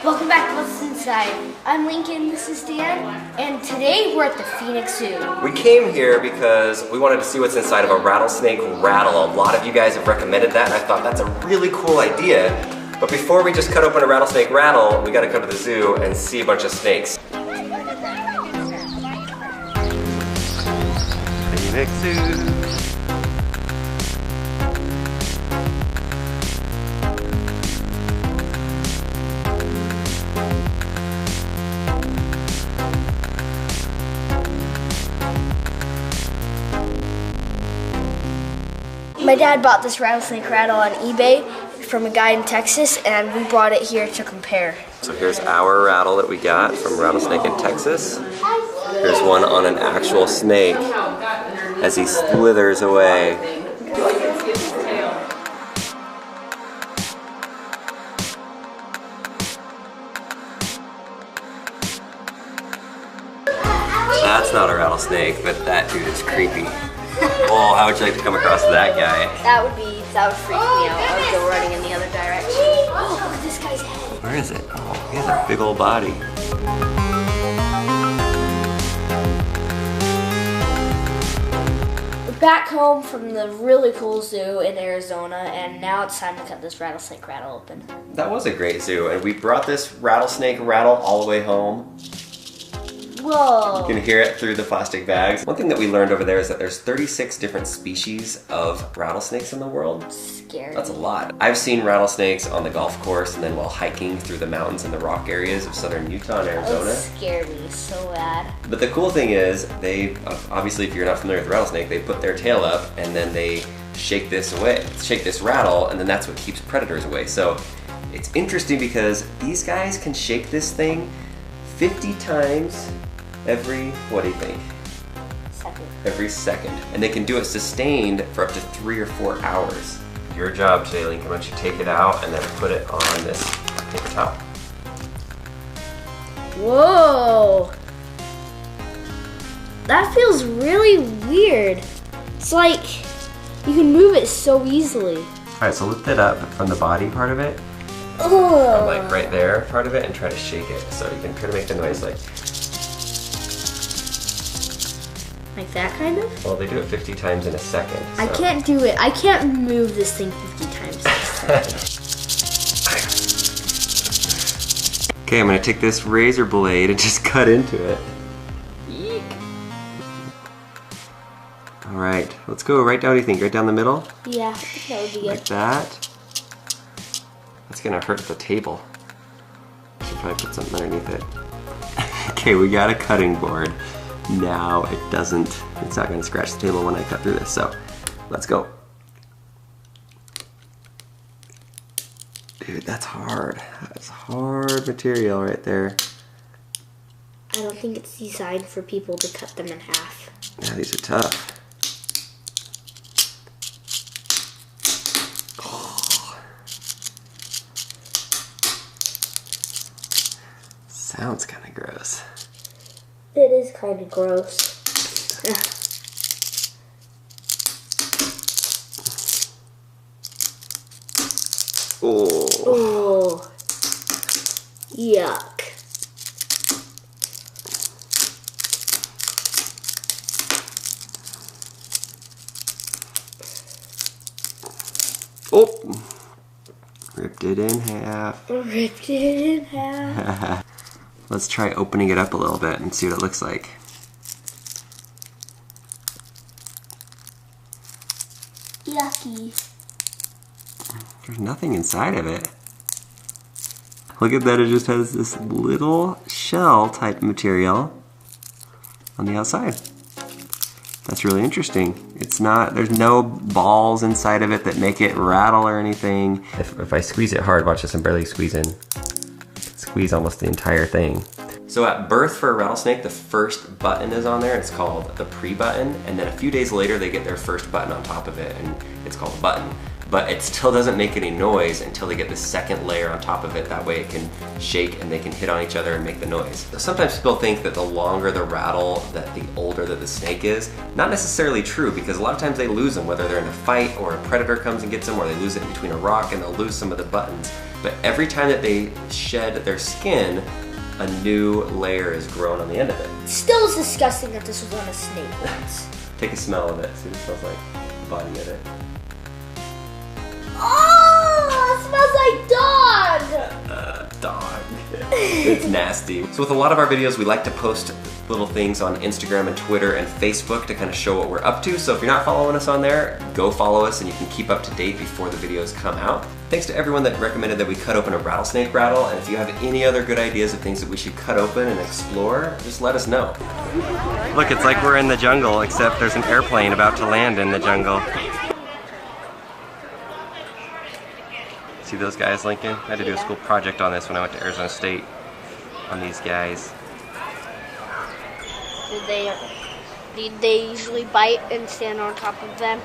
Welcome back to What's Inside. I'm Lincoln, this is Dan, and today we're at the Phoenix Zoo. We came here because we wanted to see what's inside of a rattlesnake rattle. A lot of you guys have recommended that, and I thought that's a really cool idea. But before we just cut open a rattlesnake rattle, we gotta come to the zoo and see a bunch of snakes. Phoenix Zoo. My dad bought this rattlesnake rattle on eBay from a guy in Texas, and we brought it here to compare. So here's our rattle that we got from Rattlesnake in Texas. Here's one on an actual snake as he slithers away. That's not a rattlesnake, but that dude is creepy. Oh, how would you like to come across that guy? That would freak me out. I would go running in the other direction. Oh, look at this guy's head. Where is it? Oh, he has a big old body. We're back home from the really cool zoo in Arizona, and now it's time to cut this rattlesnake rattle open. That was a great zoo, and we brought this rattlesnake rattle all the way home. Whoa. You can hear it through the plastic bags. One thing that we learned over there is that there's 36 different species of rattlesnakes in the world. Scary. That's a lot. I've seen rattlesnakes on the golf course and then while hiking through the mountains and the rock areas of southern Utah and Arizona. That scared me so bad. But the cool thing is, they, obviously if you're not familiar with rattlesnake, they put their tail up and then they shake this rattle, and then that's what keeps predators away. So it's interesting because these guys can shake this thing 50 times every, what do you think? Second. Every second. And they can do it sustained for up to 3 or 4 hours. Your job today, Lincoln, why don't you take it out and then put it on this paper towel. Whoa. That feels really weird. It's like you can move it so easily. Alright, so lift it up from the body part of it. Oh. From like right there part of it and try to shake it. So you can try to make the noise like that kind of? Well, they do it 50 times in a second. So. I can't do it. I can't move this thing 50 times in a second. Okay, I'm gonna take this razor blade and just cut into it. Eek. Alright, let's go right down, what do you think? Right down the middle? Yeah, I think that would be good. Like that. That's gonna hurt the table. Should probably put something underneath it. Okay, we got a cutting board. Now it's not gonna scratch the table when I cut through this, so let's go. Dude, that's hard. That's hard material right there. I don't think it's designed for people to cut them in half. Yeah, these are tough. Oh. Sounds kind of gross. It is kind of gross. Oh. Oh. Yuck. Oh. Ripped it in half. Ripped it in half. Let's try opening it up a little bit and see what it looks like. Yucky. There's nothing inside of it. Look at that, it just has this little shell type material on the outside. That's really interesting. There's no balls inside of it that make it rattle or anything. If I squeeze it hard, watch this, I'm barely squeezing. Squeeze almost the entire thing. So at birth for a rattlesnake, the first button is on there. It's called the pre-button, and then a few days later they get their first button on top of it, and it's called a button. But it still doesn't make any noise until they get the second layer on top of it. That way it can shake and they can hit on each other and make the noise. Sometimes people think that the longer the rattle, that the older that the snake is. Not necessarily true, because a lot of times they lose them, whether they're in a fight or a predator comes and gets them, or they lose it in between a rock and they'll lose some of the buttons. But every time that they shed their skin, a new layer is grown on the end of it. Still is disgusting that this was on a snake once. Take a smell of it, see what it smells like, the body of it. Oh, it smells like dog! Dog. It's nasty. So with a lot of our videos, we like to post little things on Instagram and Twitter and Facebook to kind of show what we're up to. So if you're not following us on there, go follow us and you can keep up to date before the videos come out. Thanks to everyone that recommended that we cut open a rattlesnake rattle, and if you have any other good ideas of things that we should cut open and explore, just let us know. Look, it's like we're in the jungle, except there's an airplane about to land in the jungle. See those guys, Lincoln? I had to do a school project on this when I went to Arizona State, on these guys. Did they usually bite and stand on top of them?